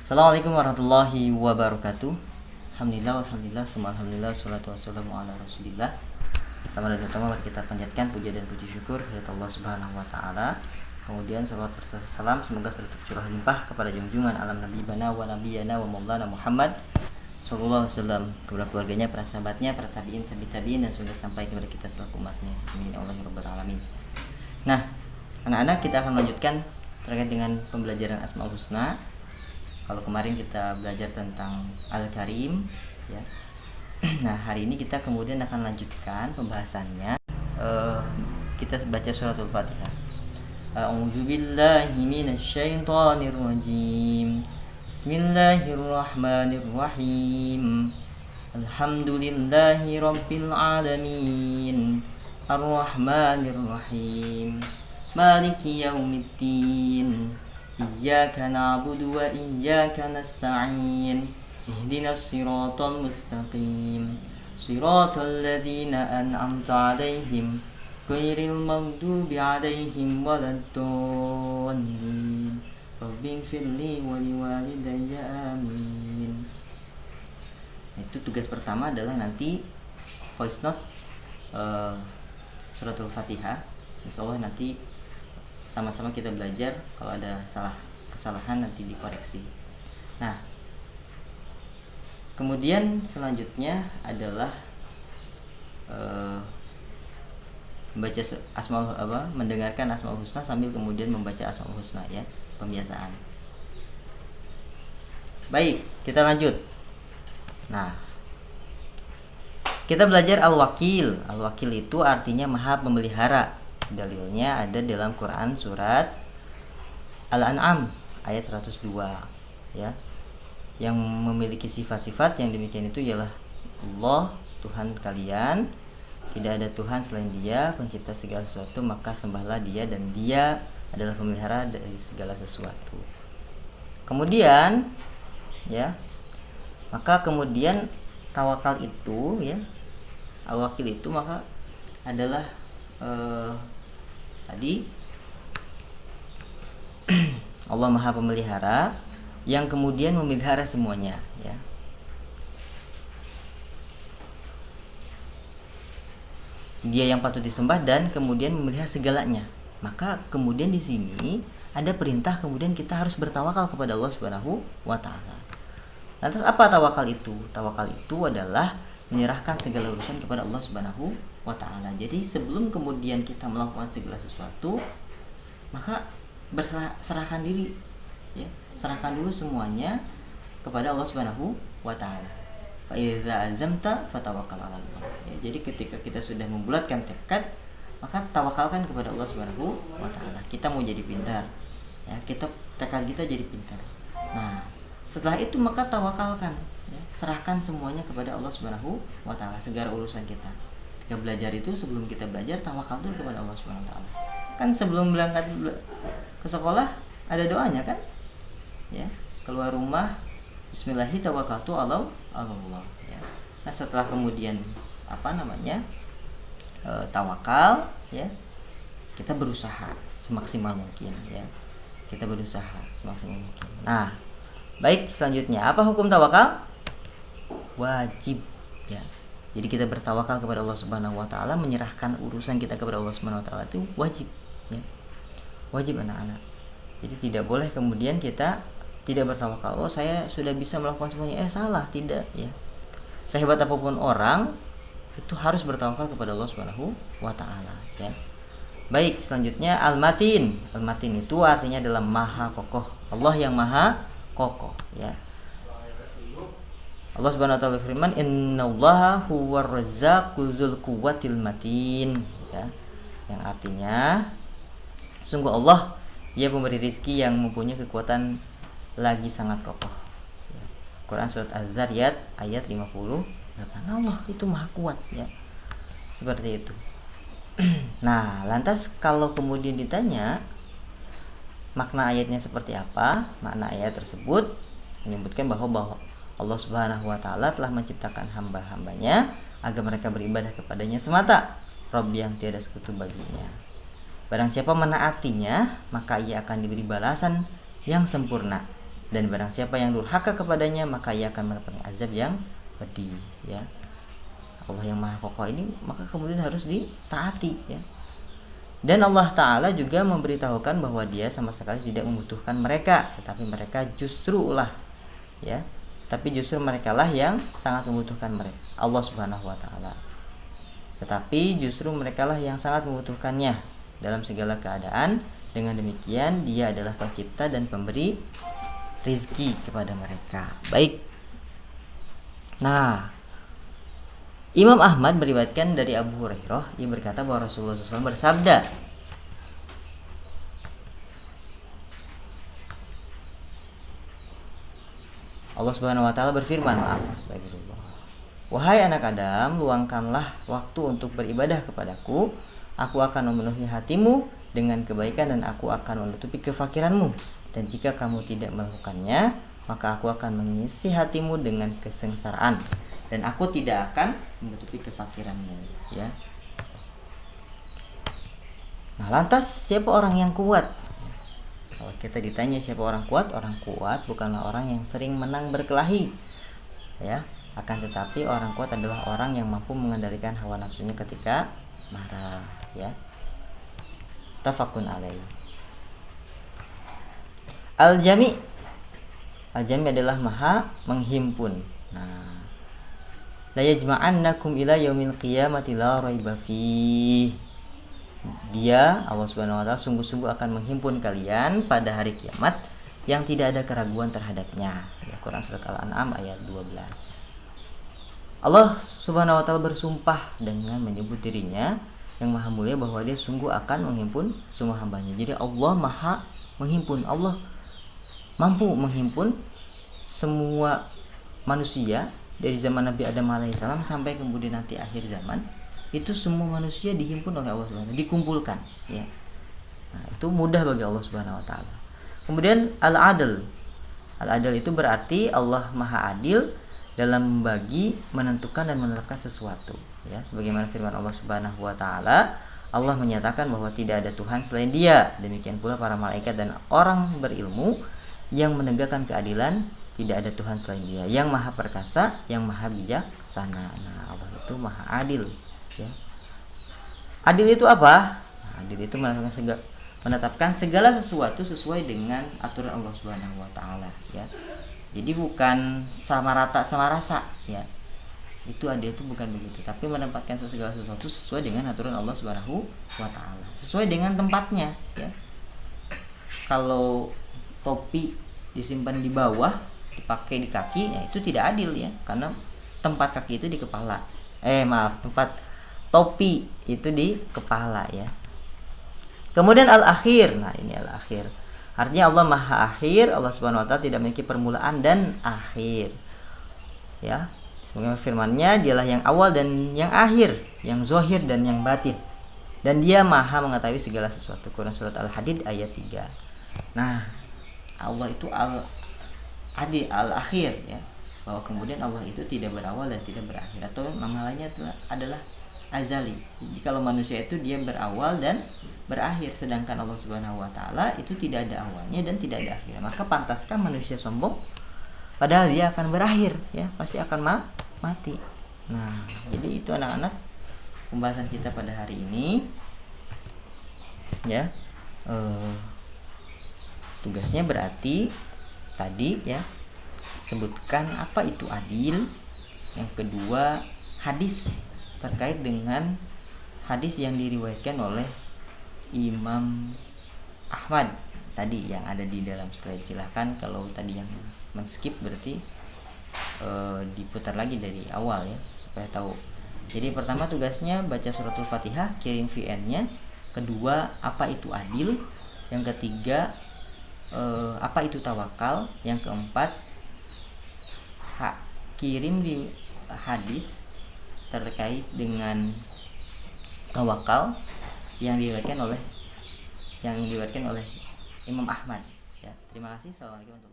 Assalamualaikum warahmatullahi wabarakatuh. Alhamdulillah, alhamdulillah, salatu wassalamu ala rasulillah. Pertama dan utama mari kita panjatkan puja dan puji syukur kepada Allah subhanahu wa ta'ala. Kemudian salawat berserta salam semoga selalu tercurah limpah kepada junjungan alam nabi bana wa nabiyana wa maulana Muhammad sallallahu alaihi wasallam, kepada keluarganya, para sahabatnya, para tabi'in dan sudah sampai kepada kita selaku umatnya. Amin ya Allah ya rabbal alamin. Nah, anak-anak, kita akan melanjutkan terkait dengan pembelajaran Asmaul Husna. Kalau kemarin kita belajar tentang Al-Karim, ya. Nah, hari ini kita kemudian akan lanjutkan pembahasannya. Kita baca suratul Fatihah. A'udzubillahi minasyaitonirrajim. Bismillahirrahmanirrahim. Alhamdulillahi rabbil alamin. Arrahmanirrahim. Maliki yaumiddin. Iyyaka na'budu wa iyyaka nasta'in. Ihdinas siratal mustaqim. Siratal ladzina an'amta 'alaihim ghairil maghdubi 'alaihim waladdallin. Rabbighfirli wa liwalidayya amin. Itu tugas pertama adalah nanti voice note suratul Fatihah. Insyaallah nanti sama-sama kita belajar, kalau ada kesalahan nanti dikoreksi. Nah, kemudian selanjutnya adalah mendengarkan Asmaul Husna sambil kemudian membaca Asmaul Husna, ya, pembiasaan. Baik, kita lanjut. Nah, kita belajar Al-Wakil. Al-Wakil itu artinya Maha Pemelihara. Dalilnya ada dalam Quran surat Al-An'am ayat 102, ya. Yang memiliki sifat-sifat yang demikian itu ialah Allah, Tuhan kalian, tidak ada Tuhan selain Dia, pencipta segala sesuatu, maka sembahlah Dia dan Dia adalah pemelihara dari segala sesuatu. Kemudian, ya, maka kemudian tawakal itu, ya, Al-Wakil itu maka adalah tadi Allah Maha Pemelihara yang kemudian memelihara semuanya, ya. Dia yang patut disembah dan kemudian memelihara segalanya. Maka kemudian di sini ada perintah kemudian kita harus bertawakal kepada Allah Subhanahu wa taala. Lantas apa tawakal itu? Tawakal itu adalah menyerahkan segala urusan kepada Allah Subhanahu wa ta'ala. Jadi sebelum kemudian kita melakukan segala sesuatu, maka serahkan diri, ya. Serahkan dulu semuanya kepada Allah Subhanahu wa ta'ala. Fa iza azamta fatawakkal 'ala Allah. Ya, jadi ketika kita sudah membulatkan tekad, maka tawakalkan kepada Allah Subhanahu wa ta'ala. Kita mau jadi pintar, ya, tekad kita jadi pintar. Nah, setelah itu maka tawakalkan, ya, serahkan semuanya kepada Allah Subhanahu wa ta'ala, segala urusan kita. Ketika belajar itu, sebelum kita belajar, tawakal dulu kepada Allah Subhanahu wa ta'ala. Kan sebelum berangkat ke sekolah ada doanya, kan? Ya, keluar rumah bismillahi tawakkaltu 'ala Allah, ya. Nah, setelah kemudian tawakal, ya, kita berusaha semaksimal mungkin, ya. Kita berusaha semaksimal mungkin. Nah, baik, selanjutnya apa hukum tawakal? Wajib, ya. Jadi kita bertawakal kepada Allah Subhanahu wa taala, menyerahkan urusan kita kepada Allah Subhanahu wa taala itu wajib, ya. Wajib, anak-anak. Jadi tidak boleh kemudian kita tidak bertawakal. Oh, saya sudah bisa melakukan semuanya. Salah, tidak, ya. Sehebat apapun orang itu harus bertawakal kepada Allah Subhanahu wa taala, ya. Baik, selanjutnya Al-Matin. Al-Matin itu artinya adalah Maha Kokoh. Allah yang Maha Kokoh, ya. Allah Subhanahu wa taala firman, "Innallaha huwar razzaqu dzul quwwatil matin", ya. Yang artinya sungguh Allah, Dia pemberi rezeki yang mempunyai kekuatan lagi sangat kokoh, ya. Quran surat Az-Zariyat ayat 58. Allah itu Maha kuat, ya. Seperti itu. Nah, lantas kalau kemudian ditanya makna ayatnya seperti apa? Makna ayat tersebut menyebutkan bahwa Allah Subhanahu wa taala telah menciptakan hamba-hambanya agar mereka beribadah kepadanya semata, Rabb yang tiada sekutu baginya. Barang siapa menaatinya, maka ia akan diberi balasan yang sempurna dan barang siapa yang durhaka kepadanya maka ia akan mendapatkan azab yang pedih, ya. Allah yang Maha Kokoh ini maka kemudian harus ditaati, ya. Dan Allah Ta'ala juga memberitahukan bahwa dia sama sekali tidak membutuhkan mereka, tetapi mereka justru mereka lah yang sangat membutuhkan mereka, Allah Subhanahu wa Ta'ala. Tetapi justru mereka lah yang sangat membutuhkannya dalam segala keadaan. Dengan demikian dia adalah pencipta dan pemberi rizki kepada mereka. Baik. Nah, Imam Ahmad meriwayatkan dari Abu Hurairah, ia berkata bahwa Rasulullah SAW bersabda, Allah Subhanahu wa Ta'ala berfirman, astagfirullah, wahai anak Adam, luangkanlah waktu untuk beribadah kepadaku, aku akan memenuhi hatimu dengan kebaikan dan aku akan menutupi kefakiranmu, dan jika kamu tidak melakukannya maka aku akan mengisi hatimu dengan kesengsaraan dan aku tidak akan menutupi kefakiranmu, ya. Nah, lantas siapa orang yang kuat? Kalau kita ditanya siapa orang kuat bukanlah orang yang sering menang berkelahi, ya. Akan tetapi orang kuat adalah orang yang mampu mengendalikan hawa nafsunya ketika marah, ya. Tafakun alaih. Al-Jami adalah maha menghimpun. Nah, la yajma'annakum ila yaumil qiyamati la raiba fih. Dia, Allah Subhanahu wa Ta'ala, sungguh-sungguh akan menghimpun kalian pada hari kiamat yang tidak ada keraguan terhadapnya. Ya, Quran surat Al-An'am ayat 12. Allah Subhanahu wa Ta'ala bersumpah dengan menyebut dirinya yang maha mulia bahwa dia sungguh akan menghimpun semua hambanya. Jadi Allah maha menghimpun, Allah mampu menghimpun semua manusia dari zaman Nabi Adam alaihissalam sampai kemudian nanti akhir zaman. Itu semua manusia dihimpun oleh Allah Subhanahu wa Ta'ala, dikumpulkan, ya. Nah, itu mudah bagi Allah Subhanahu wa Ta'ala. Kemudian al-adl itu berarti Allah maha adil dalam membagi, menentukan dan menetapkan sesuatu, ya. Sebagaimana firman Allah Subhanahu wa Ta'ala, Allah menyatakan bahwa tidak ada Tuhan selain Dia. Demikian pula para malaikat dan orang berilmu yang menegakkan keadilan, tidak ada Tuhan selain Dia, yang maha perkasa, yang maha bijaksana. Nah, Allah itu maha adil, ya. Adil itu apa? Nah, adil itu menetapkan segala sesuatu sesuai dengan aturan Allah Subhanahu wa Ta'ala, ya. Jadi bukan sama rata sama rasa, ya. Itu adil itu bukan begitu, tapi menempatkan segala sesuatu sesuai dengan aturan Allah Subhanahu wa Ta'ala, sesuai dengan tempatnya, ya. Kalau topi disimpan di bawah, dipakai di kaki, ya itu tidak adil, ya, karena tempat kaki itu di kepala. Tempat topi itu di kepala, ya. Kemudian al-akhir. Nah, ini al-akhir. Artinya Allah maha akhir, Allah Subhanahu wa Ta'ala tidak memiliki permulaan dan akhir, ya. Sebagaimana firman-Nya, Dialah yang awal dan yang akhir, yang zahir dan yang batin, dan Dia maha mengetahui segala sesuatu. Quran surat Al-Hadid ayat 3. Nah, Allah itu al-adil, al-akhir, ya. Bahwa kemudian Allah itu tidak berawal dan tidak berakhir, atau nama lainnya adalah azali. Jadi kalau manusia itu dia berawal dan berakhir, sedangkan Allah Subhanahu wa Ta'ala itu tidak ada awalnya dan tidak ada akhirnya. Maka pantaskah manusia sombong padahal dia akan berakhir, ya, pasti akan mati. Nah, jadi itu anak-anak pembahasan kita pada hari ini, ya. Tugasnya berarti tadi, ya, sebutkan apa itu adil. Yang kedua, hadis terkait dengan hadis yang diriwayatkan oleh Imam Ahmad tadi yang ada di dalam slide. Silahkan kalau tadi yang men-skip berarti diputar lagi dari awal, ya, supaya tahu. Jadi pertama tugasnya baca suratul Fatihah, kirim VN-nya. Kedua, apa itu adil. Yang ketiga, apa itu tawakal. Yang keempat, kirim di hadis terkait dengan tawakal yang diriwayatkan oleh Imam Ahmad, ya. Terima kasih. Assalamualaikum warahmatullahi wabarakatuh.